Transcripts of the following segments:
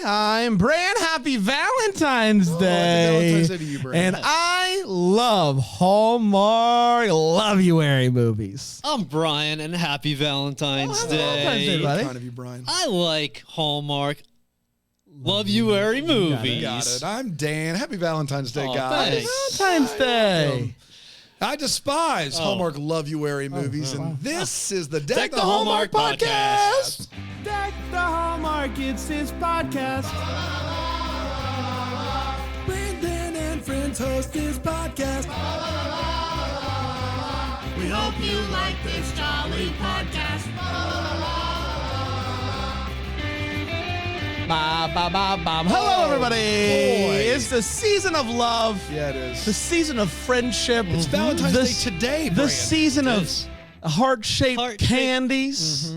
I'm Bran. Happy Valentine's Day. Valentine's Day to you, Bran. And I love Hallmark love-you-ary movies. I'm Brian, and happy Valentine's Day. Valentine's Day, buddy. Kind of you, Brian. I like Hallmark love-you-ary movies. Got it. I'm Dan. Happy Valentine's Day, guys. Thanks. Valentine's Day. I despise Hallmark love-you-ary movies, and this is the Deck the Hallmark podcast. Deck the Hallmark, it's his podcast. Brandon and friends host this podcast. We hope you like this jolly podcast. Hello, everybody. It's the season of love. Yeah, it The is. season of friendship. It's Valentine's Day today, The Brian. season of heart-shaped Heart-shaped. candies.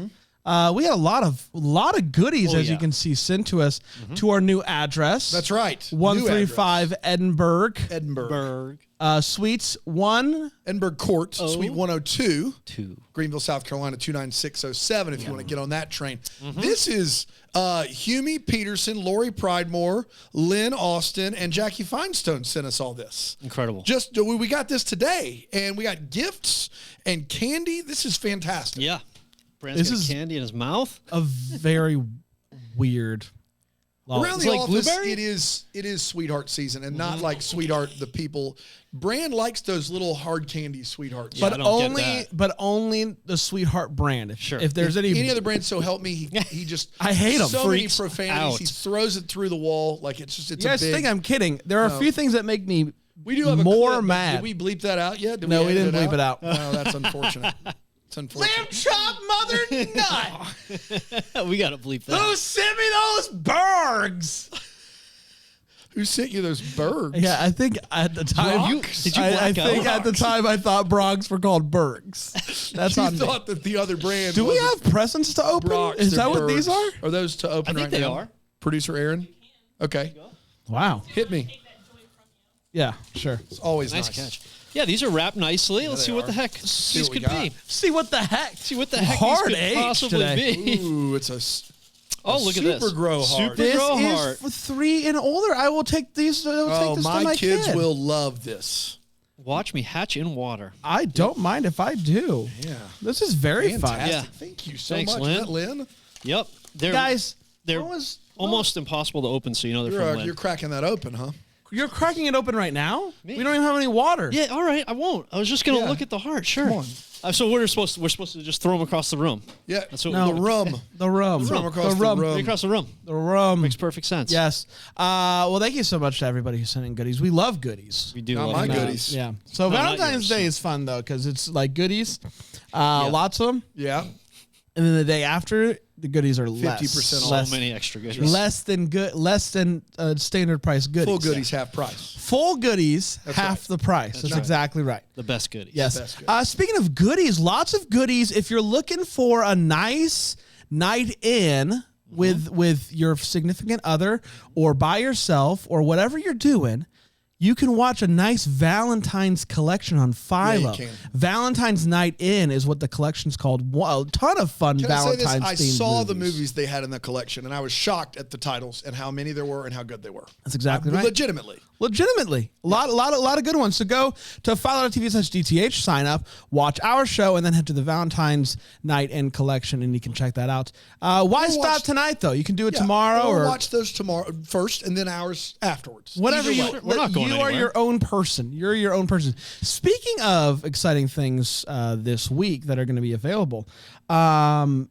We had a lot of goodies, as you can see, sent to us to our new address. That's right. 135 Edinburgh. Edinburgh. Suites 1. Edinburgh Court, Suite 102. 2. Greenville, South Carolina, 29607 if you want to get on that train. This is Humie Peterson, Lori Pridemore, Lynn Austin, and Jackie Feinstone sent us all this. Incredible. Just we got this today, and we got gifts and candy. This is fantastic. Yeah. Brand's This got is- candy in his mouth. A very weird. Around It's the like office, blueberry? it is sweetheart season, and not like sweetheart the people. Brand likes those little hard candy sweethearts. Yeah, I But don't get only the Sweetheart brand. Sure. If there's any other brand, so help me, he just I hate 'em. So many Freaks profanities. out. He throws it through the wall like it's you a guys big. think I'm kidding. There are a few things that make me We do have a more clip, but mad. Did we bleep that out yet? Did No, we edit didn't bleep it out. No, that's unfortunate. It's unfortunate. Lamb chop mother nut. We got to bleep that. Who sent me those bergs? Who sent you those birds? Yeah, I think at the time Did you I black think out? at the time I thought Brogs were called Bergs. That's You on me. thought that the other brand. Do we wasn't have presents to open? Brock's, Is they're that what these birds. are? Are those to open I right think they now? are. Producer Aaron. Okay, Wow. hit me. Yeah, sure. It's always Nice nice. catch. Yeah, these are wrapped nicely. Let's see what the heck these what we could be. got. See what the heck? See what the heck Hard these could age possibly today. be. Ooh, it's Oh, look at this. super grow heart. Super This grow is heart. for 3 and older. I will take these. I will Oh, take this to my my kids kid. will love this. Watch me hatch in water. I don't mind if I do. Yeah. This is very fun. Fantastic. Yeah. Thank you so Thanks, much. Lynn. Is that Lynn? Yep. They're, Guys, they're what was- almost impossible to open, so you know they're from Lynn. You're cracking that open, huh? You're cracking it open right now? We don't even have any water. Yeah, all right. I won't. I was just gonna Yeah. look at the heart. Sure. Come on. So we're supposed to just throw them across the room. Yeah. That's what No. The rum. The rum. From across the rum. room. Right across the room. The rum. Makes perfect sense. Yes. Well, thank you so much to everybody who sent in goodies. We love goodies. We do. Not love my them. goodies. Yeah. So No, not Valentine's yours. Day is fun though because it's like goodies, lots of them, Yeah. and then the day after the goodies are 50% So less, many extra goodies. less than standard price goodies. Full goodies, half price. Full goodies, half right. the price. That's right. exactly right. The best goodies. Yes. best goodies. Speaking of goodies, lots of goodies. If you're looking for a nice night in with your significant other or by yourself or whatever you're doing, you can watch a nice Valentine's collection on Philo. can. Valentine's Night In is what the collection's called. Wow, a ton of fun Can I say Valentine's this? I themed saw the movies they had in the collection, and I was shocked at the titles and how many there were and how good they were. That's exactly right. Legitimately. Legitimately, a lot of good ones. So go to philo.tv/DTH, sign up, watch our show, and then head to the Valentine's Night In collection, and you can check that out. Why stop watch- tonight though? You can do it Yeah, tomorrow we'll or watch those tomorrow first, and then ours afterwards. whatever Either you. way. We're not going you are anywhere. your own person. You're your own person. Speaking of exciting things this week that are going to be available,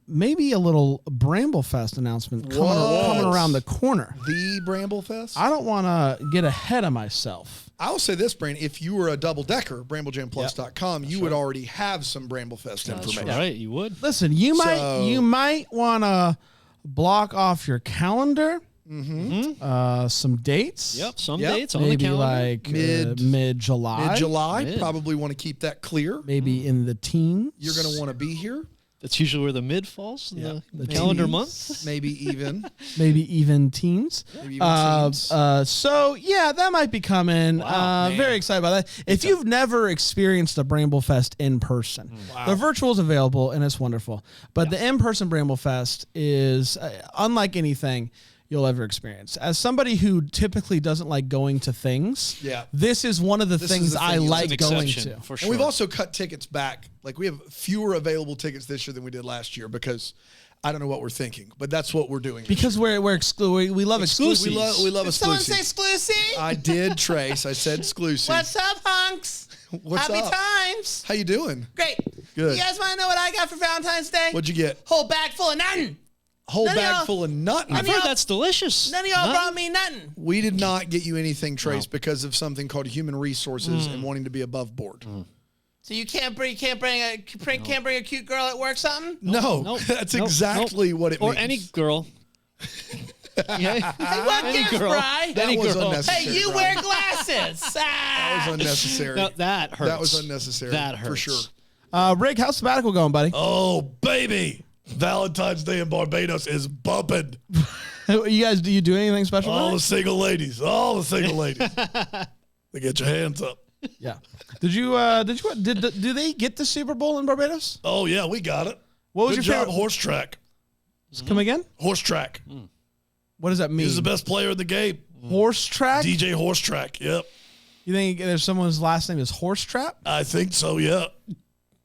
maybe a little Bramblefest announcement coming around the corner. The Bramblefest. I don't want to get ahead of myself. I will say this, Brand. If you were a double decker, BrambleJamPlus.com, you would already have some Bramblefest That's information. right. You would. Listen, you might want to block off your calendar. Some dates. Yep. Some Yep. dates on the Maybe calendar. like mid-July. Mid-July, Mid. probably want to keep that clear. Maybe in the teens. You're going to want to be here. That's usually where the mid falls in The the calendar teens. month. Maybe even. Maybe even teens. Maybe even teens. So yeah, that might be coming. Wow, man. Very excited about that. If you've never experienced a Bramblefest in person, the virtual is available and it's wonderful. But the in-person Bramblefest is unlike anything. you'll ever experience. As somebody who typically doesn't like going to things, Yeah. this is one of the This is things the I thing. It's like an going exception, to. for And sure. we've also cut tickets back. Like we have fewer available tickets this year than we did last year because I don't know what we're thinking, but that's what we're doing. Because we love exclusives. We love Did someone say exclusives. exclusive? I did, Trace. I said exclusive. What's up, hunks? What's Happy up? times. How you doing? Great. Good. You guys want to know what I got for Valentine's Day? What'd you get? Whole bag full of nothing. Whole None of bag y'all- full of nothing. I've heard that's delicious. None of y'all Huh? brought me nothing. We did not get you anything, Trace, because of something called human resources and wanting to be above board. So you can't bring a cute girl at work something? No, Nope. that's Nope. exactly what it Or means. any girl. Yeah. Hey, what Any gives, girl. Bri? That Any was girl. unnecessary. Hey, you Brian. wear glasses. That was unnecessary. No, that hurts. That was unnecessary. That hurts. for sure. Rick, how's sabbatical going, buddy? Oh, baby. Valentine's Day in Barbados is bumping. You guys, do you do anything special? All tonight? the single ladies. They get your hands up. Yeah. Did they get the Super Bowl in Barbados? Oh, yeah, we got it. What was Good your job, favorite? horse track. Come again? Horse track. What does that mean? He's the best player in the game. Horse track? DJ Horse Track. Yep. You think there's someone's last name is Horse Trap? I think so, yeah.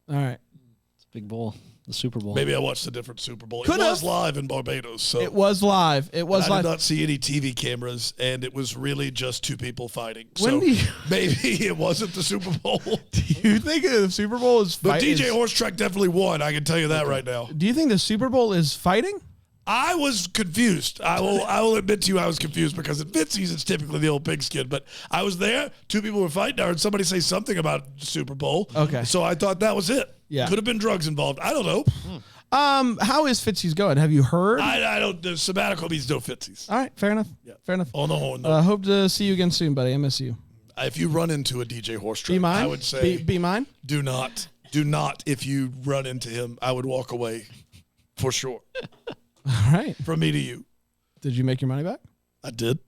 All right. It's a big bowl. The Super Bowl. Maybe I watched a different Super Bowl. Could've. It was live in Barbados, so It was live. It was I live. did not see any TV cameras, and it was really just two people fighting. When So do you- maybe it wasn't the Super Bowl. Do you think the Super Bowl is But fighting? DJ Horse Track definitely won. I can tell you that right now. Do you think the Super Bowl is fighting? I was confused. I will admit to you I was confused because at Fitzy's it's typically the old pigskin. But I was there. Two people were fighting. I heard somebody say something about Super Bowl. Okay. So I thought that was it. Yeah. Could have been drugs involved. I don't know. How is Fitzy's going? Have you heard? I don't. The sabbatical means no Fitzy's. All right, fair enough. Fair enough. On the horn. Hope to see you again soon, buddy. I miss you. If you run into a DJ Horse Track, Be mine. I would say be mine. do not. Do not. If you run into him, I would walk away for sure. All right. From me to you. Did you make your money back? I did.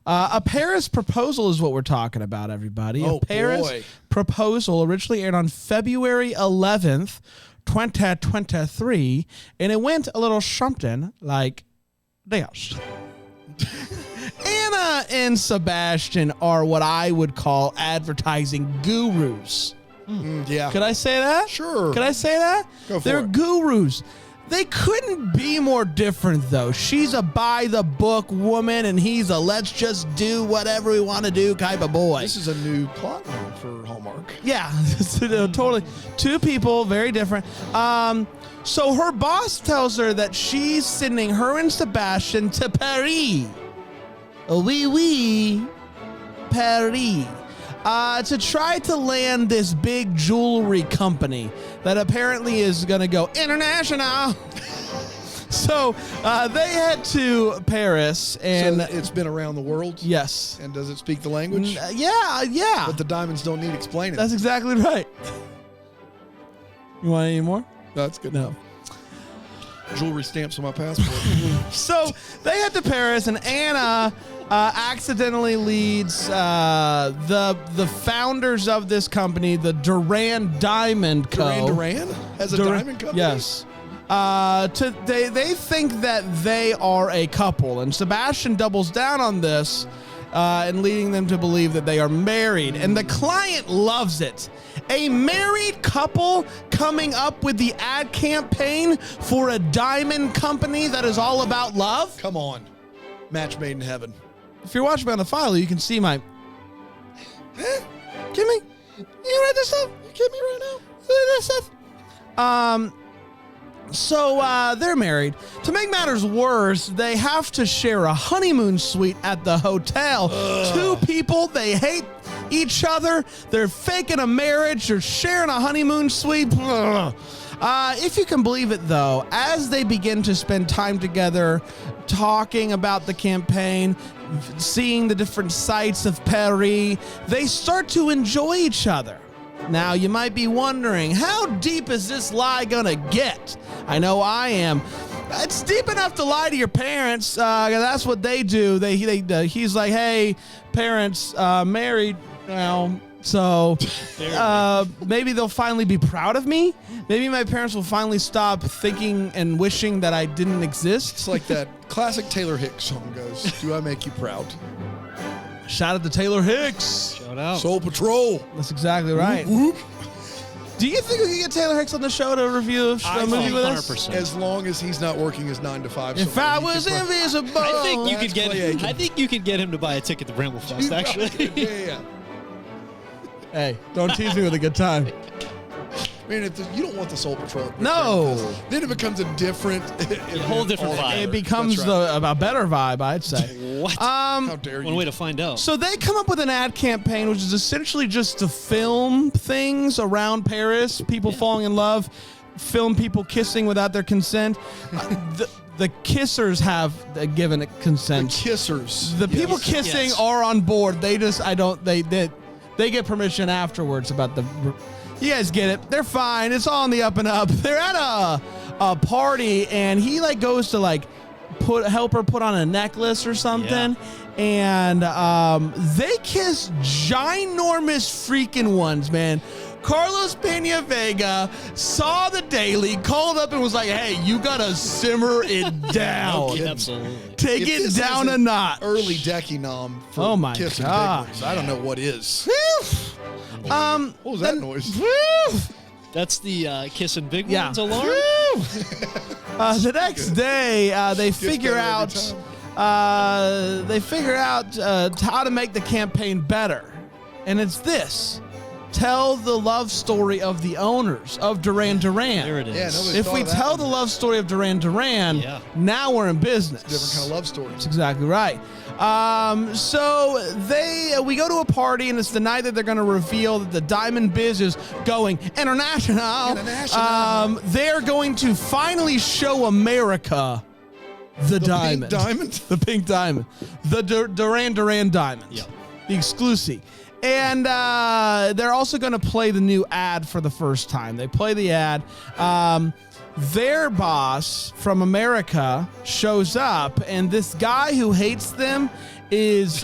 A Paris proposal is what we're talking about, everybody. Oh, a Paris boy. proposal originally aired on February 11th, 2023, and it went a little something like this. Anna and Sebastian are what I would call advertising gurus. Yeah. Could I say that? Sure. Could I say that? Go for They're it. gurus. They couldn't be more different, though. She's a by-the-book woman, and he's a let's-just-do whatever we want to do type of boy. This is a new plot line for Hallmark. Yeah, totally. Two people, very different. So her boss tells her that she's sending her and Sebastian to Paris. Oui, Paris. To try to land this big jewelry company that apparently is going to go international. So they head to Paris, and So it's been around the world? yes. And does it speak the language? Yeah. But the diamonds don't need explaining. That's exactly right. You want any more? That's good. No. Jewelry stamps on my passport. So they head to Paris, and Anna accidentally leads the founders of this company, the Duran Diamond Co. Duran has a diamond company? Yes. They think that they are a couple, and Sebastian doubles down on this and leading them to believe that they are married, and the client loves it. A married couple coming up with the ad campaign for a diamond company that is all about love. Come on. Match made in heaven. If you're watching me on the file, you can see my. Kimmy, you read this stuff? You kidding me right now? You read this stuff? So they're married. To make matters worse, they have to share a honeymoon suite at the hotel. Two people, they hate each other. They're faking a marriage. They're sharing a honeymoon suite. If you can believe it, though, as they begin to spend time together, talking about the campaign, seeing the different sights of Paris, they start to enjoy each other. Now, you might be wondering, how deep is this lie gonna get? I know I am. It's deep enough to lie to your parents. That's what they do. He's like, hey, parents, married now, So maybe they'll finally be proud of me. Maybe my parents will finally stop thinking and wishing that I didn't exist. It's like that classic Taylor Hicks song goes, "Do I make you proud?" Shout out to Taylor Hicks. Shout out. Soul Patrol. That's exactly right. Whoop, whoop. Do you think we can get Taylor Hicks on the show to review a movie with us? 100%. As long as he's not working his 9 to 5. If I was invisible. I think you that's could get. Clay Aiken. I think you could get him to buy a ticket to Bramblefest. Actually, yeah. Hey, don't tease me with a good time. Man, if you don't want the Soul Patrol. No. Then it becomes a different, whole different vibe. It becomes That's right. a better vibe, I'd say. what? How dare you? One way to find out. So they come up with an ad campaign, which is essentially just to film things around Paris, people falling in love, film people kissing without their consent. The kissers have given it consent. The kissers. The people Yes. kissing Yes. are on board. They get permission afterwards about the. You guys get it. They're fine. It's all on the up and up. They're at a party, and he like goes to like help her put on a necklace or something, and they kiss ginormous freaking ones, man. Carlos Pena Vega saw the Daily, called up and was like, "Hey, you gotta simmer it down. Absolutely. Take If it this down a isn't notch." Early Decky nom for Oh my kissing gosh. big ones. I don't know what is. What What was that noise? That's the kissing big Yeah. ones alarm. The next day, they figure better every out how to make the campaign better, and it's this: tell the love story of the owners of Duran Duran. There it is. Yeah, nobody- If thought we of that tell one. the love story of Duran Duran, Yeah. now we're in business. Different kind of love story. That's exactly right. So we go to a party, and it's the night that they're going to reveal that the Diamond Biz is going international. International. They're going to finally show America the diamond. Pink diamond? The pink diamond. The Duran Duran diamond. Yep. The exclusive. And they're also going to play the new ad for the first time. They play the ad. Their boss from America shows up, and this guy who hates them is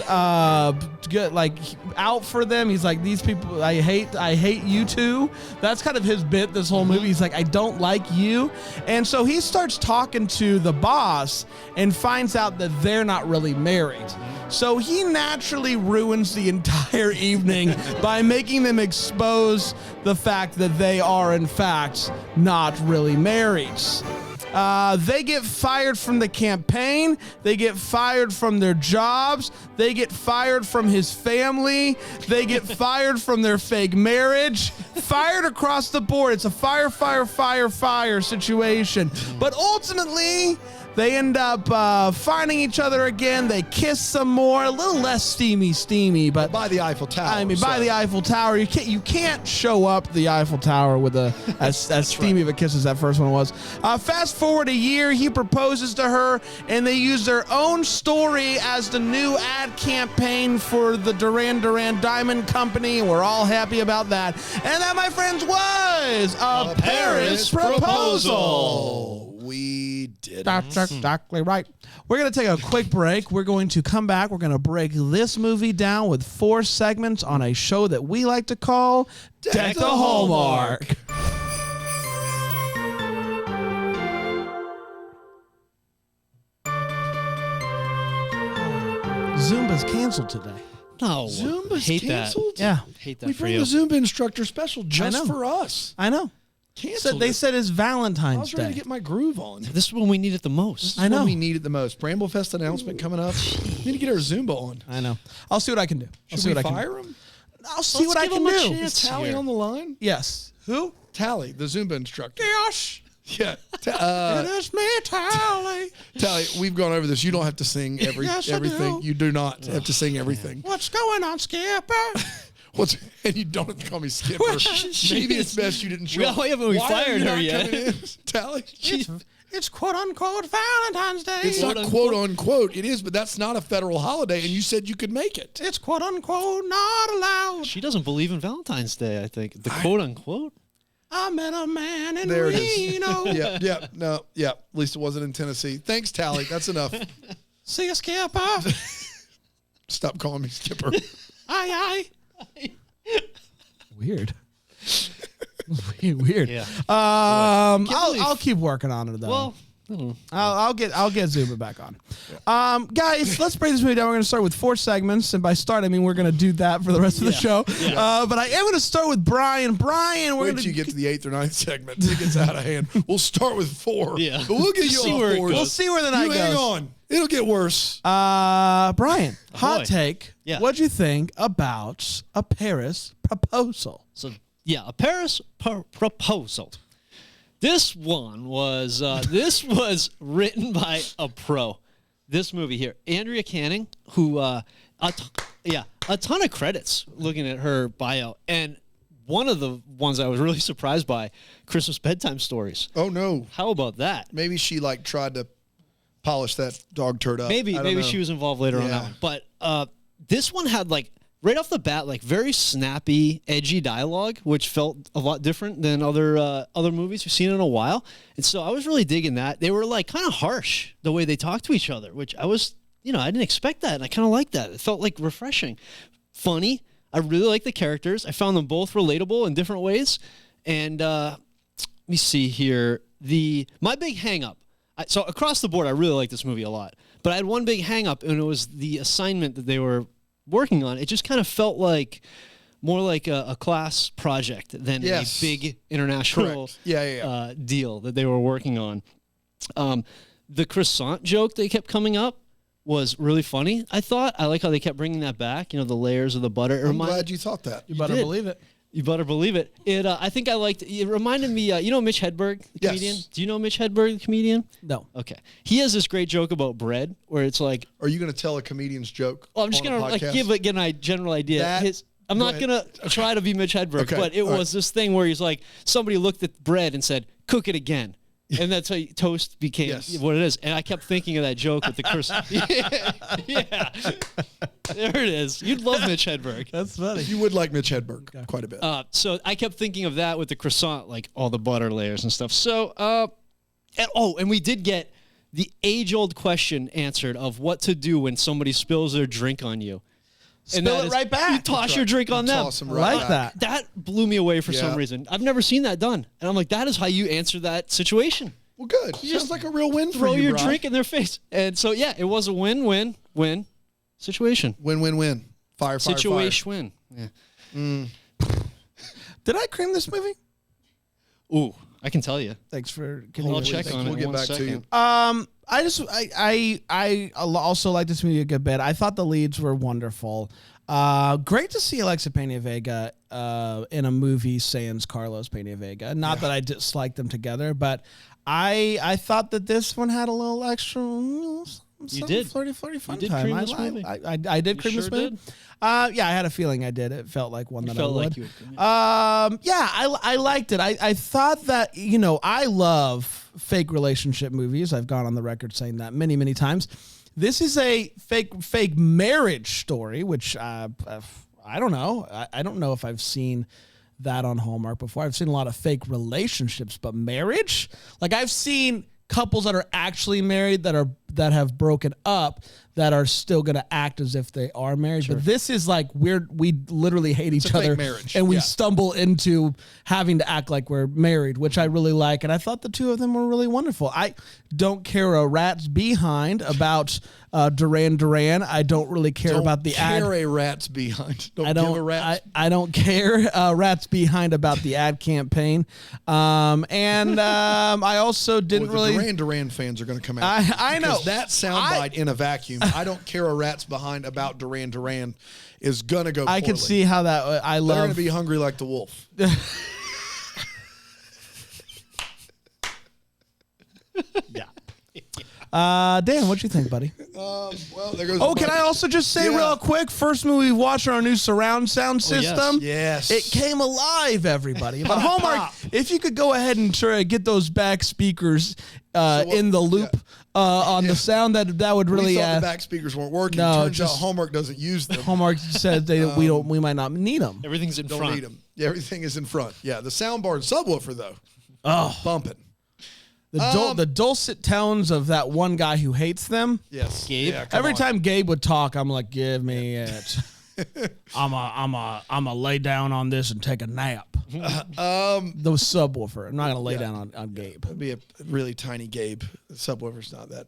good, like out for them. He's like, these people, I hate you too. That's kind of his bit this whole movie. He's like, I don't like you. And so he starts talking to the boss and finds out that they're not really married. So he naturally ruins the entire evening by making them expose the fact that they are, in fact, not really married. They get fired from the campaign. They get fired from their jobs. They get fired from his family. They get fired from their fake marriage. Fired across the board. It's a fire situation. But ultimately, they end up finding each other again. They kiss some more. A little less steamy, but By the Eiffel Tower. I mean, by the Eiffel Tower, you can't show up the Eiffel Tower with as steamy of a kiss as that first one was. Fast forward a year, he proposes to her, and they use their own story as the new ad campaign for the Duran Duran Diamond Company. We're all happy about that. And that, my friends, was a Paris proposal. We did. That's exactly right. We're going to take a quick break. We're going to come back. We're going to break this movie down with 4 segments on a show that we like to call Deck the Hallmark. Zumba's canceled today. No. Zumba's hate canceled? that. Yeah, Hate We that for bring you. the Zumba instructor special know. just for us. I know. Canceled. They it. said it's I Valentine's was ready Day. to get my groove on. This is when we need it the most. This is I know. when we need it the most. Bramblefest announcement coming up. We need to get our Zumba on. I know. I'll see what I can do. Should we fire him? I'll see what I give can him a do. chance. Is Tally here. on the line? Yes. Who? Tally, the Zumba instructor. Yes. Yeah. It is me, Tally. Tally, we've gone over this. You don't have to sing Yes, I everything. do. You do not have to sing everything. What's going on, Skipper? And you don't have to call me Skipper. Maybe it's best you didn't show Well, up. we haven't Why are fired you her not yet. coming in, Tally? It's quote unquote Valentine's Day. It's not quote unquote. It is, but that's not a federal holiday, and you said you could make it. It's quote unquote not allowed. She doesn't believe in Valentine's Day, I think. The quote unquote. I met a man in There it is. Reno. Yeah. At least it wasn't in Tennessee. Thanks, Tally. That's enough. See you, Skipper. Stop calling me Skipper. Aye, aye. Weird. Weird. Yeah. I'll keep working on it though. Well, I'll get Zuba back on. Guys, let's break this movie down. We're going to start with 4 segments, and by start I mean we're going to do that for the rest of the show. Yeah. But I am going to start with Brian. Brian, we're Wait going till to you get to the 8th or 9th segment. It gets out of hand. We'll start with 4. Yeah. But we'll get you See on where it 4. goes. we'll see where the night You goes. hang on. It'll get worse. Brian, hot Ahoy. take. Yeah. What'd you think about a Paris proposal? so yeah, a Paris proposal. This one was written by a pro. This movie here, Andrea Canning, who a ton of credits looking at her bio, and one of the ones I was really surprised by, Christmas bedtime stories. Oh, no. How about that? Maybe she tried to polish that dog turd up. Maybe I don't know. she was involved later on Yeah. that one. But this one had right off the bat, very snappy, edgy dialogue, which felt a lot different than other movies we've seen in a while. And so I was really digging that. They were kind of harsh the way they talked to each other, which I was, I didn't expect that, and I kind of liked that. It felt refreshing, funny. I really like the characters. I found them both relatable in different ways. And let me see here. My big hang-up. So across the board, I really like this movie a lot. But I had one big hang-up, and it was the assignment that they were working on. It just kind of felt more like a class project than a big international deal that they were working on. The croissant joke that kept coming up was really funny. I thought. I like how they kept bringing that back. The layers of the butter. I'm glad you thought that. You better did. believe it. You better believe it. I think I liked. It reminded me. Mitch Hedberg, the comedian. Yes. Do you know Mitch Hedberg, the comedian? No. Okay. He has this great joke about bread, where it's like, Are you going to tell a comedian's joke? well, I'm just on a gonna podcast? give a general idea. I'm Go not ahead. gonna try to be Mitch Hedberg, Okay, but it all was this thing where he's like, somebody looked at bread and said, "Cook it again." And that's how toast became what it is. And I kept thinking of that joke with the curse. yeah. There it is. You'd love Mitch Hedberg. That's funny. You would like Mitch Hedberg quite a bit. So I kept thinking of that with the croissant, all the butter layers and stuff. So, and we did get the age-old question answered of what to do when somebody spills their drink on you. Spill it right back. You toss your drink on them. Toss 'em I right like back. that. That blew me away for some Yeah. reason. I've never seen that done. And I'm like, that is how you answer that situation. Well, good. Sounds like a real win for Throw you, your Brian. drink in their face. And so, yeah, it was a win-win-win situation. Win-win-win. Fire. Situation win. Yeah. Did I cream this movie? Ooh, I can tell you. Thanks for I'll check on it. We'll get One back to second. you. I also like this movie a good bit. I thought the leads were wonderful. Great to see Alexa Pena Vega in a movie sans Carlos Pena Vega. Not that I dislike them together, but I thought that this one had a little extra. You did. Flirty fun You did time. cream this movie. I did cream sure this movie. did? Yeah, I had a feeling I did. It felt like one that felt I would. like you would cream it. I liked it. I thought that, I love fake relationship movies. I've gone on the record saying that many, many times. This is a fake marriage story, which I don't know. I don't know if I've seen that on Hallmark before. I've seen a lot of fake relationships, but marriage? I've seen couples that are actually married that have broken up that are still going to act as if they are married. But this is we literally hate each a fake other marriage. and we Yeah. stumble into having to act like we're married, which I really like. And I thought the two of them were really wonderful. I don't care a rat's behind about Duran Duran. I don't really care about the ad. a rat's behind. I give a don't. rat's I don't care. Rats behind about the ad campaign, and I also didn't the really. Duran Duran fans are going to come out. I know. Because that soundbite in a vacuum, I don't care a rat's behind about Duran Duran, is going to go I can poorly. see how that. I They're going love. to be hungry like the wolf. Dan, what'd you think, buddy? Well, there goes. Oh, can I also just say Yeah. real quick? First movie we watched on our new surround sound system. Yes. It came alive, everybody. But Hallmark, if you could go ahead and try to get those back speakers in the loop on the sound, that would really we thought the back speakers weren't working. No, Turns just- out Hallmark doesn't use them. Hallmark said we might not need them. Everything's in Don't front. need them. Yeah, everything is in front. Yeah, the soundbar and subwoofer though, bumping. The dulcet tones of that one guy who hates them. Yes, Gabe? Yeah, come Every on. time Gabe would talk, I'm like, give me it. I'm a lay down on this and take a nap. The subwoofer. I'm not gonna lay down on Gabe. It'd be a really tiny Gabe. The subwoofer's not that.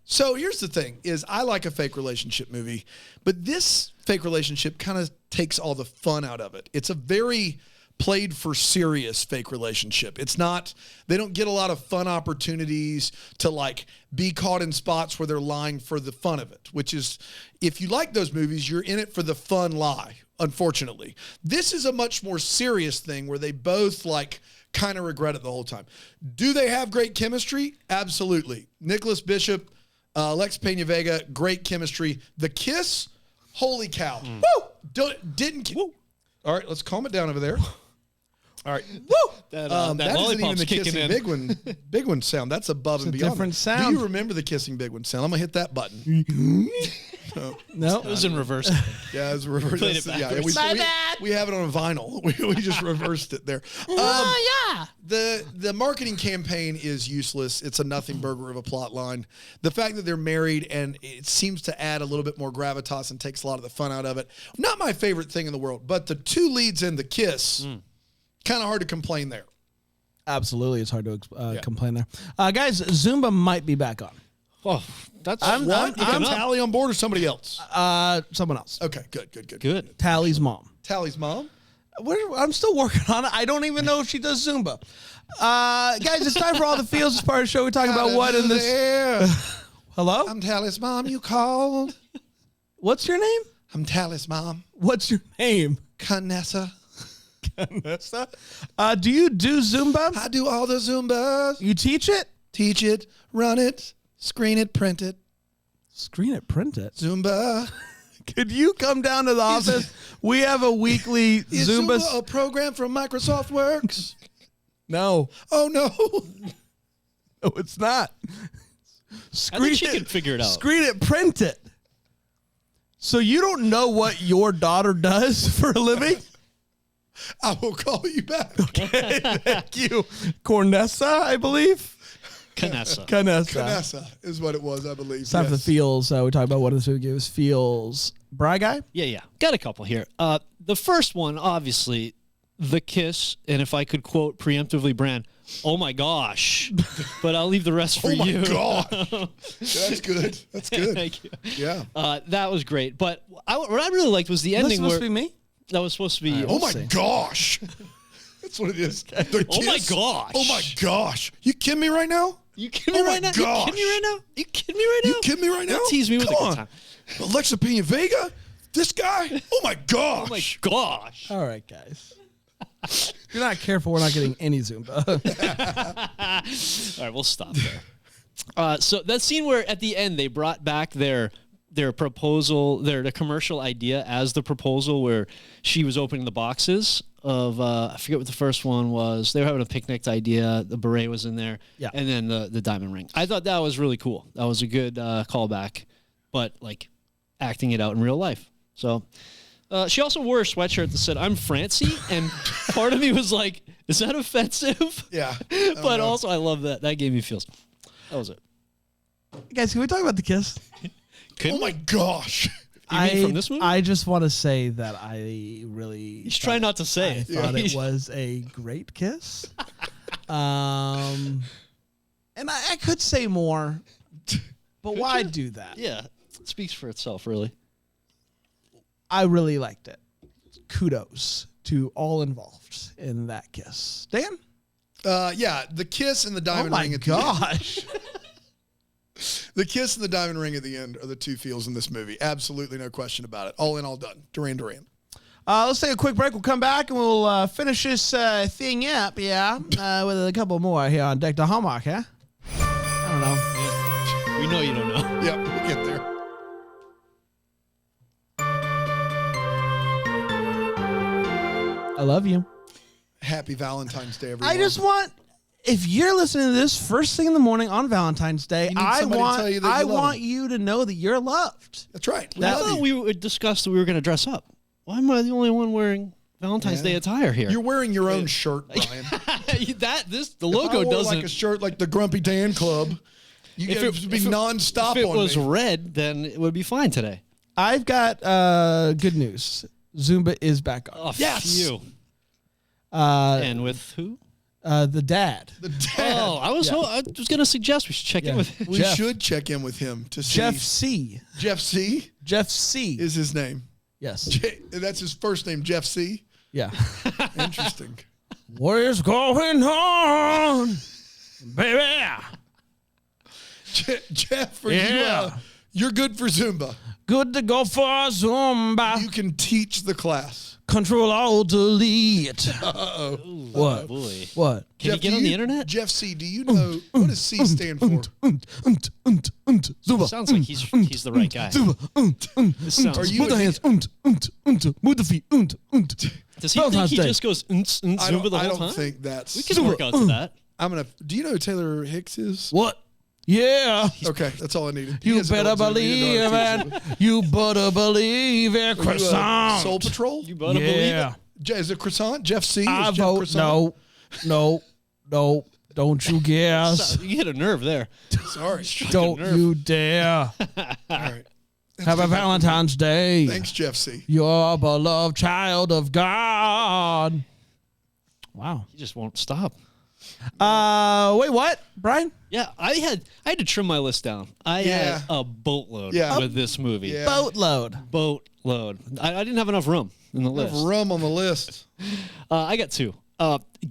So here's the thing: is I like a fake relationship movie, but this fake relationship kind of takes all the fun out of it. It's a very played for serious fake relationship. It's not, they don't get a lot of fun opportunities to like be caught in spots where they're lying for the fun of it, which is, if you like those movies, you're in it for the fun lie, unfortunately. This is a much more serious thing where they both like kind of regret it the whole time. Do they have great chemistry? Absolutely. Nicholas Bishop, Lex Pena Vega, great chemistry. The kiss, holy cow. Woo! Woo! All right, let's calm it down over there. All right. Woo! That That isn't even lollipop's the kicking kissing in. big one sound. That's above and a beyond. different that. sound. Do you remember the kissing big one sound? I'm gonna hit that button. No. It was in reverse. Yeah, it's reversed. Played it backwards. We have it on vinyl. We just reversed it there. Yeah. The marketing campaign is useless. It's a nothing burger of a plot line. The fact that they're married and it seems to add a little bit more gravitas and takes a lot of the fun out of it. Not my favorite thing in the world, but the two leads in the kiss, kind of hard to complain there. Absolutely, it's hard to complain there. Guys, Zumba might be back on. Oh, that's I'm Tally on board or somebody else? Someone else. Okay, good. good. Tally's mom. Tally's mom? I'm still working on it. I don't even know if she does Zumba. Guys, it's time for all the feels. This part of the show we talk about what in this. Hello? I'm Tally's mom. You called. What's your name? I'm Tally's mom. What's your name? Canessa. Do you do Zumba? I do all the Zumbas. You teach it? Teach it, run it, screen it, print it. Screen it, print it. Zumba. Could you come down to the office? We have a weekly Is Zumba. Zumba a program from Microsoft Works? No. Oh, no. No, it's not. I think she can figure it out. Screen it, print it. So you don't know what your daughter does for a living? I will call you back. Okay, thank you. Cornessa, I believe. Canessa. Canessa is what it was, I believe. It's time for the feels. We talk about what this movie gives feels. Bry guy? Yeah. Got a couple here. The first one, obviously, the kiss, and if I could quote preemptively, Bran, oh my gosh. But I'll leave the rest for you. Oh, my God. That's good. That's good. Thank you. Yeah. That was great. But what I really liked was the ending. That's supposed to be me? That was supposed to be you. Oh, my gosh. That's what it is. The Oh, my kiss. gosh. Oh, my gosh. You kidding me right now? You kidding me Oh my right now? gosh. You kidding me right now? You kidding me right now? You kidding me right now? Don't tease me with Come a good on. time. Alexa Pena Vega? This guy? Oh, my gosh. Oh my gosh. All right, guys. If you're not careful, we're not getting any Zumba. All right, we'll stop there. So that scene where at the end they brought back their proposal, the commercial idea as the proposal, where she was opening the boxes of I forget what the first one was. They were having a picnic idea. The beret was in there, Yeah. and then the diamond ring. I thought that was really cool. That was a good callback, but like acting it out in real life. So. She also wore a sweatshirt that said, "I'm Francie," and part of me was like, is that offensive? Yeah. But also, I love that. That gave me feels. That was it. Guys, can we talk about the kiss? Oh, my gosh. You mean from this movie? I just want to say that I really He's trying not to say it. thought it was a great kiss. And I could say more, but why do that? Yeah, it speaks for itself, really. I really liked it. Kudos to all involved in that kiss. Dan? Yeah, the kiss and the diamond ring at the end. gosh. The kiss and the diamond ring at the end are the two feels in this movie. Absolutely no question about it. All in, all done. Duran Duran. Let's take a quick break. We'll come back and we'll finish this thing up, with a couple more here on Deck to Hallmark, huh? I don't know. We know you don't know. Yep, we'll get there. I love you. Happy Valentine's Day, everyone. I just want, if you're listening to this first thing in the morning on Valentine's Day, You need I somebody to tell you that you love want them. you to know that you're loved. That's right. I thought we would discuss that we were going to dress up. Why am I the only one wearing Valentine's Day attire here? You're wearing your own shirt, Brian. the I logo wore doesn't. like a shirt like the Grumpy Dan Club. You If guys would be nonstop if it on was me. red, then it would be fine today. I've got good news. Zumba is back on. Oh, Yes. phew. Uh, And with who? the dad. The dad. Oh, I was going to suggest we should check in with him. We Jeff. should check in with him to see. Jeff C. Jeff C. Jeff C. is his name. Yes. That's his first name, Jeff C. Yeah. Interesting. What is going on, baby? Jeff, for Yeah. you're good for Zumba. Good to go for Zumba. You can teach the class. Control Alt Delete. Uh-oh. What? Boy. What? Can you get on the internet? Jeff C., do you know, what does C stand for? Zumba. Sounds like he's the right guy. Zumba. This sounds, Are you Move the hands. Move the feet. does he think Valentine's he Day. just goes Zumba the I whole don't time? think that's. We can work out to that. Do you know who Taylor Hicks is? What? Yeah. Okay, that's all I needed. He You doesn't know better what Zumba is. He believe doesn't know it. You better believe it. what Zumba is. Croissant. Soul Patrol? You better believe Yeah. it. Is it Croissant? Jeff C? I is Jeff vote Croissant? no. Don't you guess. You hit a nerve there. Sorry. Don't nerve. you dare. All right. Have a Valentine's Day. Thanks, Jeff C. You're a beloved child of God. Wow. He just won't stop. Wait, what, Brian? Yeah, I had to trim my list down. I Yeah. had a boatload Yeah. with this movie. Yeah. Boatload. Boatload. I didn't have enough room in the Have list. rum on the list. I got two.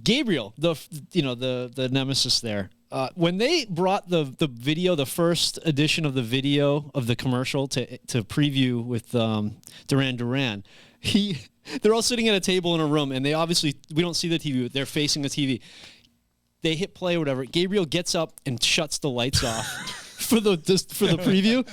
Gabriel, the nemesis there. When they brought the video, the first edition of the video of the commercial to preview with Duran Duran, they're all sitting at a table in a room, and we don't see the TV, but they're facing the TV. They hit play or whatever. Gabriel gets up and shuts the lights off for the preview,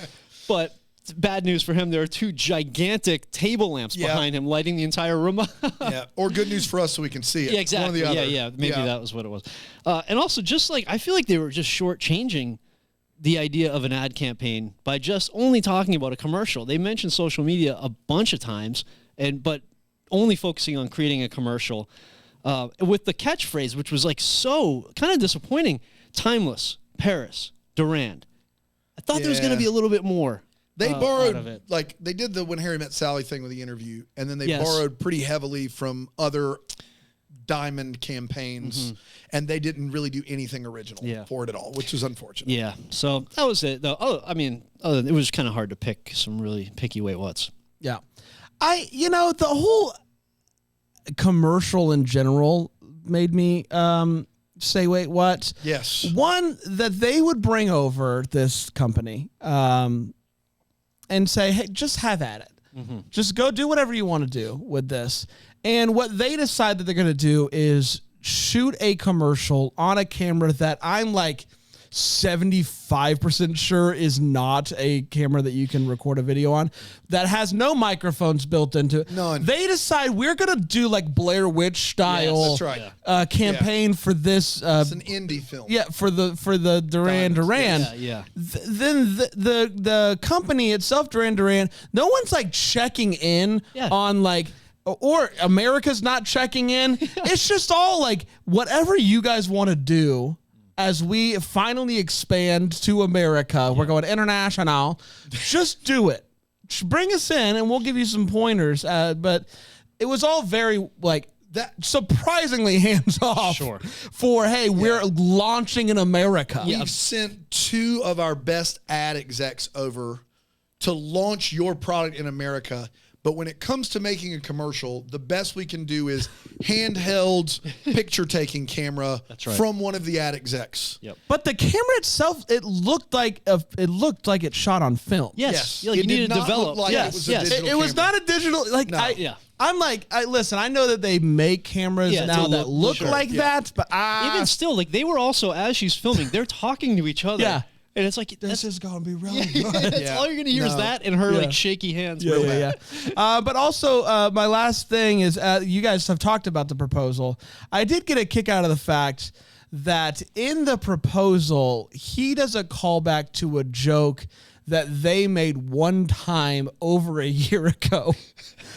but bad news for him. There are two gigantic table lamps Yeah. behind him, lighting the entire room up. Yeah. Or good news for us so we can see it. Yeah, exactly. One or the other. Yeah. Maybe that was what it was. And also, just like I feel like they were just shortchanging the idea of an ad campaign by just only talking about a commercial. They mentioned social media a bunch of times, but only focusing on creating a commercial with the catchphrase, which was like so kind of disappointing. Timeless, Paris, Durand. I thought there was going to Yeah. be a little bit more. They out borrowed, of it. like, they did the When Harry Met Sally thing with the interview, and then they Yes. borrowed pretty heavily from other diamond campaigns, and they didn't really do anything original Yeah. for it at all, which was unfortunate. Yeah, so that was it. Though. Oh, I mean, it was kind of hard to pick some really picky wait whats. Yeah. The whole commercial in general made me say, wait, what? Yes. One, that they would bring over this company and say, hey, just have at it. Just go do whatever you want to do with this. And what they decide that they're going to do is shoot a commercial on a camera that I'm like 75% sure is not a camera that you can record a video on, that has no microphones built into it. None. They decide we're going to do like Blair Witch style That's right. campaign for this. It's an indie film. Yeah, for the Duran Duran. Yeah. Then the company itself, Duran Duran, no one's like checking in on like, or America's not checking in. It's just all like whatever you guys want to do. As we finally expand to America, we're going international. Just do it. Bring us in, and we'll give you some pointers. But it was all very like that, surprisingly hands off. Sure. For hey, we're launching in America. We've sent two of our best ad execs over to launch your product in America. But when it comes to making a commercial, the best we can do is handheld picture-taking camera from one of the ad execs. Yep. But the camera itself, it looked like it shot on film. Yes. Yes. Like It you did need to not look develop. like yes. it was a yes. digital It was camera. not a digital like No. I'm like listen, I know that they make cameras Yeah, now to that look sure. like that, but Even still, like they were also, as she's filming, they're talking to each other. Yeah. And it's like, this is gonna be really good. that's Yeah. all you're going to hear is No. that and her Yeah. like shaky hands. real bad. But also, my last thing is, you guys have talked about the proposal. I did get a kick out of the fact that in the proposal, he does a callback to a joke that they made one time over a year ago.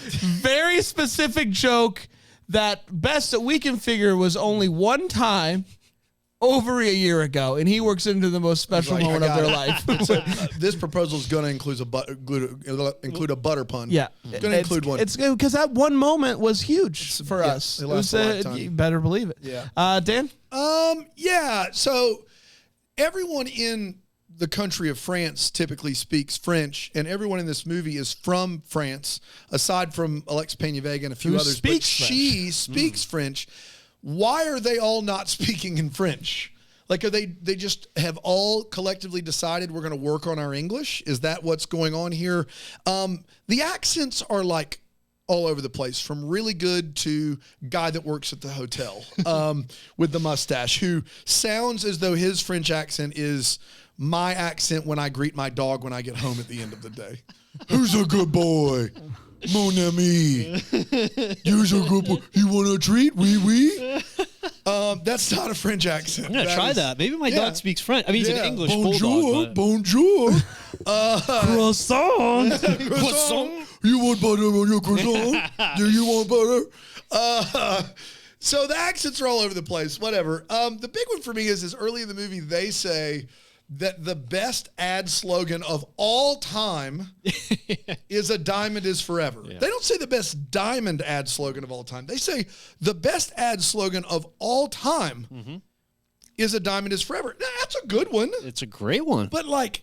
Very specific joke that best that we can figure was only one time over a year ago, and he works into the most special like, moment I of got their it. life. This proposal is going to include a butter pun. Yeah, Going to include one. It's good because that one moment was huge for us. it lasts a lifetime. You better believe it. Yeah. Dan. Yeah. So everyone in the country of France typically speaks French, and everyone in this movie is from France, aside from Alex Pena-Vega and a few Who others. speaks But she speaks French. Why are they all not speaking in French? Like, are they just have all collectively decided we're going to work on our English? Is that what's going on here? The accents are like all over the place, from really good to guy that works at the hotel with the mustache, who sounds as though his French accent is my accent when I greet my dog when I get home at the end of the day. Who's a good boy? Mon ami. You're a good boy. You want a treat? Oui. That's not a French accent. I'm gonna try that. Maybe my dog speaks French. I mean, he's an English Bonjour, bulldog. bonjour. Croissant. Croissant. You want butter on your croissant? Do you want butter? So the accents are all over the place. Whatever. The big one for me is early in the movie they say that the best ad slogan of all time is "A diamond is forever." Yeah. They don't say the best diamond ad slogan of all time. They say the best ad slogan of all time is "A diamond is forever." That's a good one. It's a great one. But like,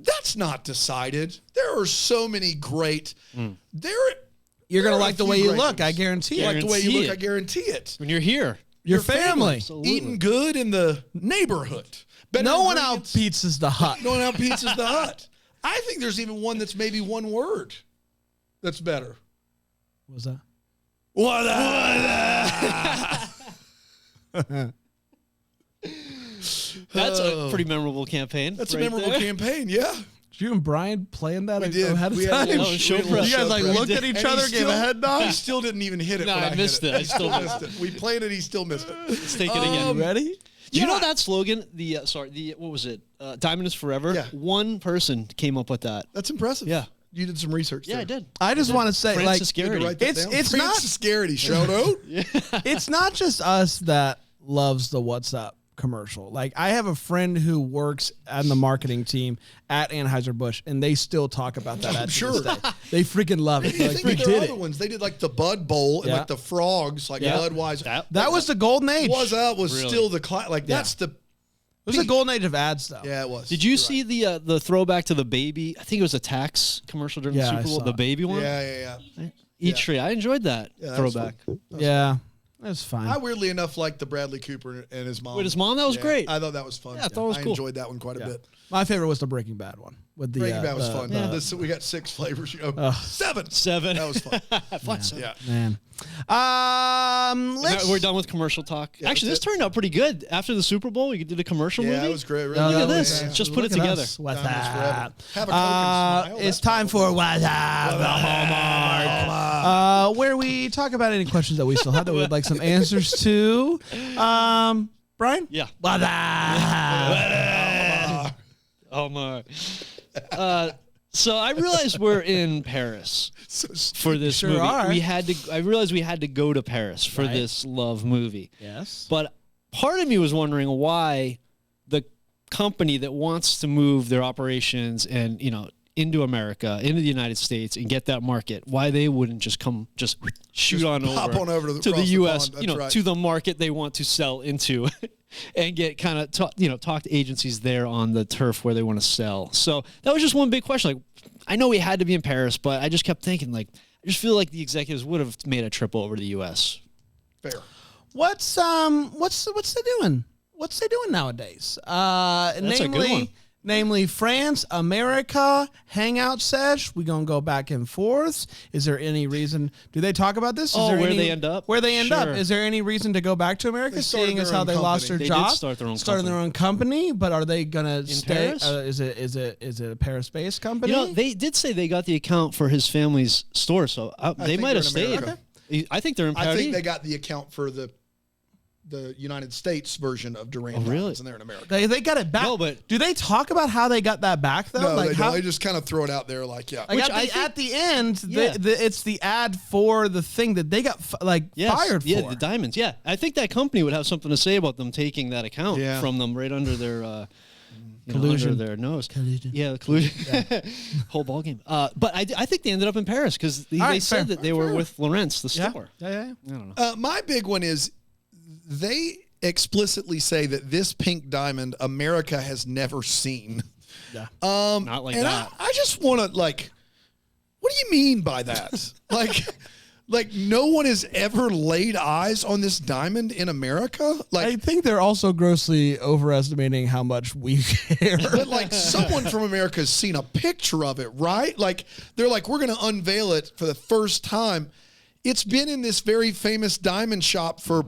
that's not decided. There are so many great. You're gonna like the way you look. I guarantee it. Like the way you look. I guarantee it. When you're here, Your family. Eating good in the neighborhood. Better No one ingredients. out-pizzas the hut. No one out-pizzas the hut. I think there's even one that's maybe one word that's better. What was that? What? that's a pretty memorable campaign. That's right a memorable there. campaign, yeah. Did you and Brian plan that We did. ahead of We time? had a show we had a prep. You guys like prep. looked at each And other, he gave a head nod. He still didn't even hit it. No, when I missed it. I still missed it. We played it. He still missed it. Let's take it again. Ready? Do you know Yeah. that slogan? What was it? Diamond is forever. Yeah. One person came up with that. That's impressive. Yeah. You did some research. Yeah, there. I did. I just want to say, Francis You had to Garrity. write that It's- down. it's not- Francis Garrity. Shout out. it's not just us that loves the What's Up commercial. Like, I have a friend who works on the marketing team at Anheuser-Busch, and they still talk about that. I'm to sure. this day. They freaking love it. You Like, think we of their did other it. ones? They did like the Bud Bowl and Yeah. like the frogs, like Yeah. Budweiser. That was the golden age. Was Really? still the like that's the It was the golden age of ads, though. yeah it was. Did you You're see the throwback to the baby? I think it was a tax commercial during Yeah, the I Super Bowl. saw The it. baby right. one. Yeah. Eat tree. I enjoyed that that was throwback. Yeah. It was fine. I weirdly enough liked the Bradley Cooper and his mom. With his mom, that was great. I thought that was fun. Yeah, I thought it was I cool. enjoyed that one quite a bit. My favorite was the Breaking Bad one. With the Breaking Bad was the- fun. the- We got 6 flavors. Seven. Seven. That was fun. Yeah. Man. Let's. We're done with commercial talk. Actually, this that's it. turned out pretty good. After the Super Bowl, we did a commercial movie. Yeah, it was great. Really No, Look that at was- this. yeah. Just put it Look at together. us. What's Diamonds that? forever. Have a Coke and smile. It's That's time for probably- What's Up, the Hallmark, where we talk about any questions that we still have that we'd like some answers to. Brian? Yeah. What's up? Oh my. So I realized we're in Paris for this Sure movie. are. I realized we had to go to Paris for this love movie. Yes. But part of me was wondering why the company that wants to move their operations and, into America, into the United States and get that market, why they wouldn't just shoot on hop over, on over to the- to the across the U.S., pond. That's right. to the market they want to sell into and get kind of, talk to agencies there on the turf where they want to sell. So that was just one big question. Like, I know we had to be in Paris, but I just kept thinking, like, I just feel like the executives would have made a trip over to the U.S. Fair. What's they doing? What's they doing nowadays? a good one. Namely France, America, hangout sesh. We gonna go back and forth. Is there any reason? Do they talk about this? Is Oh, there where any, they end up? Where they end up? Sure. Is there any reason to go back to America? They started Seeing as their how own they lost their company. They did job, start their own starting their own company. But are they gonna stay? Paris? Is it a Paris-based company? They did say they got the account for his family's store, so they think might they're have in stayed. America. I think they're in Paris. I think they got the account for the the United States version of Durand really? diamonds, and they're in America. They got it back. No, but- do they talk about how they got that back though? No, like they how, don't. They just kind of throw it out there like, yeah. like Which at the end, Yeah. it's the ad for the thing that they got fired for. Yeah, the diamonds. Yeah, I think that company would have something to say about them taking that account Yeah. from them right under their Collusion. under their nose. Collusion. Yeah, collusion. Whole ball game. But I think they ended up in Paris because they right, said fair. that they were with Lawrence, the Yeah. store. Yeah. I don't know. My big one is they explicitly say that this pink diamond America has never seen. Yeah. Not like and that. I just want to what do you mean by that? like no one has ever laid eyes on this diamond in America? I think they're also grossly overestimating how much we care. But like someone from America has seen a picture of it, right? Like they're like, we're going to unveil it for the first time. It's been in this very famous diamond shop for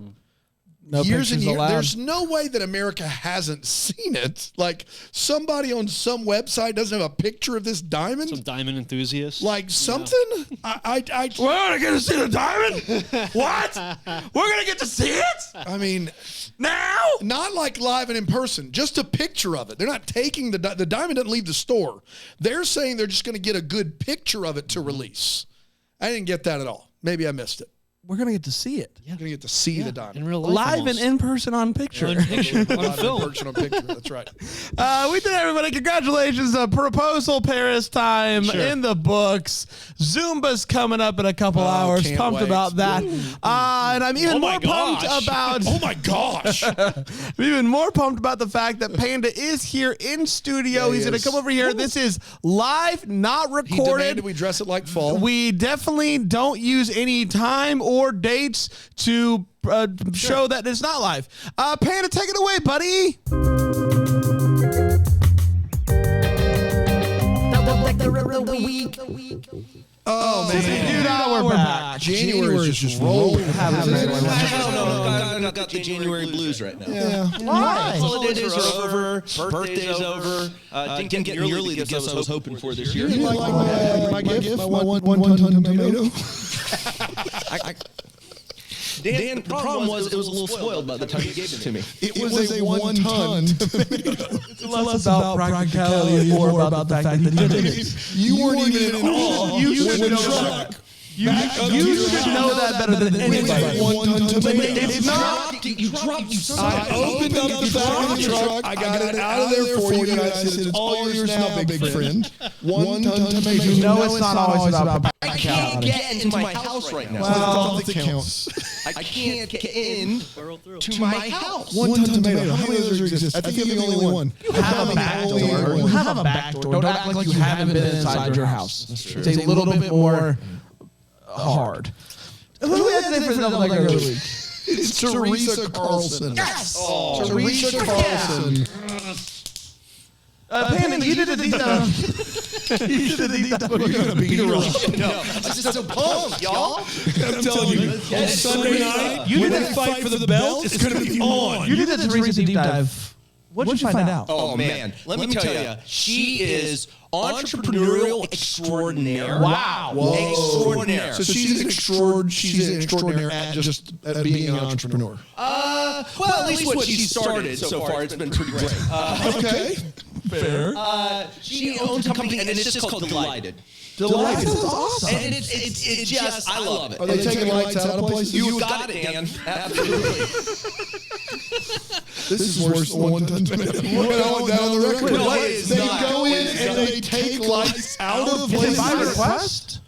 No years and pictures years. allowed. There's no way that America hasn't seen it. Like somebody on some website doesn't have a picture of this diamond. Some diamond enthusiasts. Like something. I We're gonna get to see the diamond. What? We're gonna get to see it I mean, now. not like live and in person, just a picture of it. They're not taking the diamond doesn't leave the store. They're saying they're just going to get a good picture of it to release. I didn't get that at all. Maybe I missed it. We're gonna get to see it You're going to get to see the diamond. in real life. live almost. and in person on picture. On picture. On Live in film. person on picture. That's right. We did, everybody. Congratulations. Proposal Paris time in the books. Zumba's coming up in a couple hours. can't Pumped wait. about that. And I'm even more pumped about. Oh my gosh. I'm even more pumped about the fact that Panda is here in studio. Yeah, he He's going is. to come over here. This is live, not He recorded. demanded we dress it like fall. We definitely don't use any time or dates to show that it's not live. Panda, take it away, buddy. Oh man. Dude, we're back. January is just rolling. I got the January blues right now. Yeah. Why? Holidays are over. Birthday's over. Didn't get nearly the gifts I was hoping for this year. You like my gift? My one-ton tomato? Dan, the problem was it was a little spoiled by the time you gave it to me. It was a one-ton tomato. It's less about practicality and more about the fact that he did it. You weren't even in awe. You when should the know truck. You should know that better than anybody. One-ton tomato. It's not. You dropped you son I of a- opened up the back of the truck. I got it out of there for you, and I said, "It's all yours now, big friend." One-ton tomato. No, it's not always about I can't get into my house right now. That's all that counts. I can't get in to my house. One-ton tomato. How many of those exist? I think you're the only one. You have a back door. You have a back door. Don't act like you haven't been inside your house. It's a little bit more hard. Who do we have today for the double decker of the week? It's Teresa Carlson. Yes! Teresa Carlson. Panda, you did a deep dive. You did a deep dive. You're gonna beat her up. No, I'm just so pumped, y'all. I'm telling you, on Sunday night, when they fight for the belt, it's gonna be on. You did a Teresa deep dive. What did you find out? Oh man, let me tell you, she is entrepreneurial extraordinaire. Wow. Extraordinaire. So she's an extraordinaire at just at being an entrepreneur. Well, at least what she started so far, it's been pretty great. Okay. Fair. She owns a company, and it's just called Delighted. Delighted. That's awesome. And it's just, I love it. Are they taking lights out of places? You got it, Dan. Absolutely. This is worse than one-ton tomato. We're going down the record. No, it is They not. go in and they take lights out of Is it places. by request?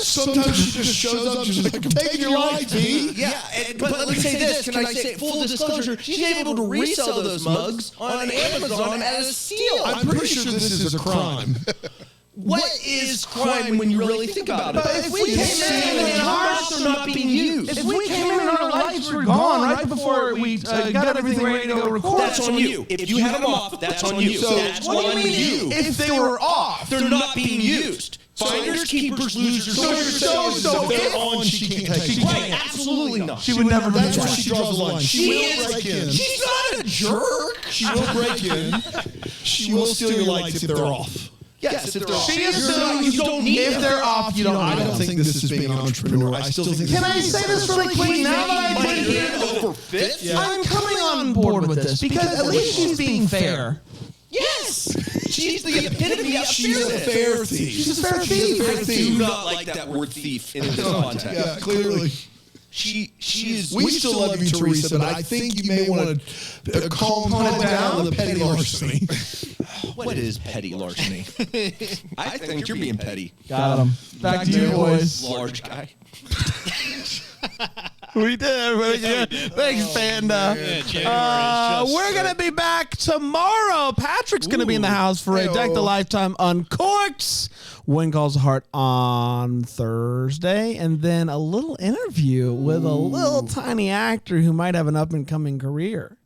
Sometimes she just shows up. She's like, "I'm taking your lights, B." Yeah, but let me say this. Can I say full disclosure? She's able to resell those mugs on Amazon at a steal. I'm pretty sure this is a crime. What is crime when you really think about it? But if we came in and ours are not being used. If we came in and our lights were gone right before we got everything ready to go record, That's on you. If you have them off, that's on you. So That's what do on you mean? you. If they were off, They're not being used. Finders, keepers, losers. So if they're on, she can't take it. Right, absolutely not. she would never do That's where that. she draws the line. She will break in. She's not a jerk. She will break in. She will steal your lights if they're off. Yes, if they're off. She assumes you don't need if they're off, you don't. I don't think this is being an entrepreneur. I still think. Can I say this really quick? Now that I did hear, over fifth? I'm coming on board with this because at least she's being fair. Yes! She's the epitome of She's a fair thief. She's a fair thief. I do not like that word thief in this context. Yeah, clearly. She is. We still love you, Teresa, but I think you may want to calm down the petty larceny. What is petty larceny? I think you're being petty. Got him. Back to you, boys. Large guy. We did, everybody. Thanks, Panda. We're going to be back tomorrow. Patrick's going to be in the house for a Deck the Lifetime Uncorked. Win Calls the Heart on Thursday. And then a little interview with a little tiny actor who might have an up-and-coming career.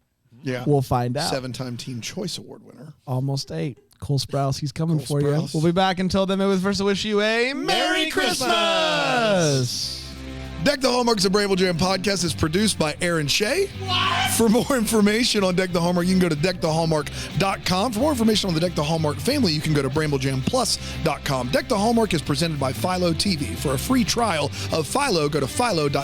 Yeah. We'll find out. 7-time Teen Choice Award winner. Almost 8. Cole Sprouse, he's coming Cole for you. Sprouse. We'll be back. Until then, maybe first I wish you a Merry Christmas. Deck the Hallmark's a Bramble Jam podcast is produced by Aaron Shea. For more information on Deck the Hallmark, you can go to deckthehallmark.com. For more information on the Deck the Hallmark family, you can go to bramblejamplus.com. Deck the Hallmark is presented by Philo TV. For a free trial of Philo, go to philo.tv/DTH.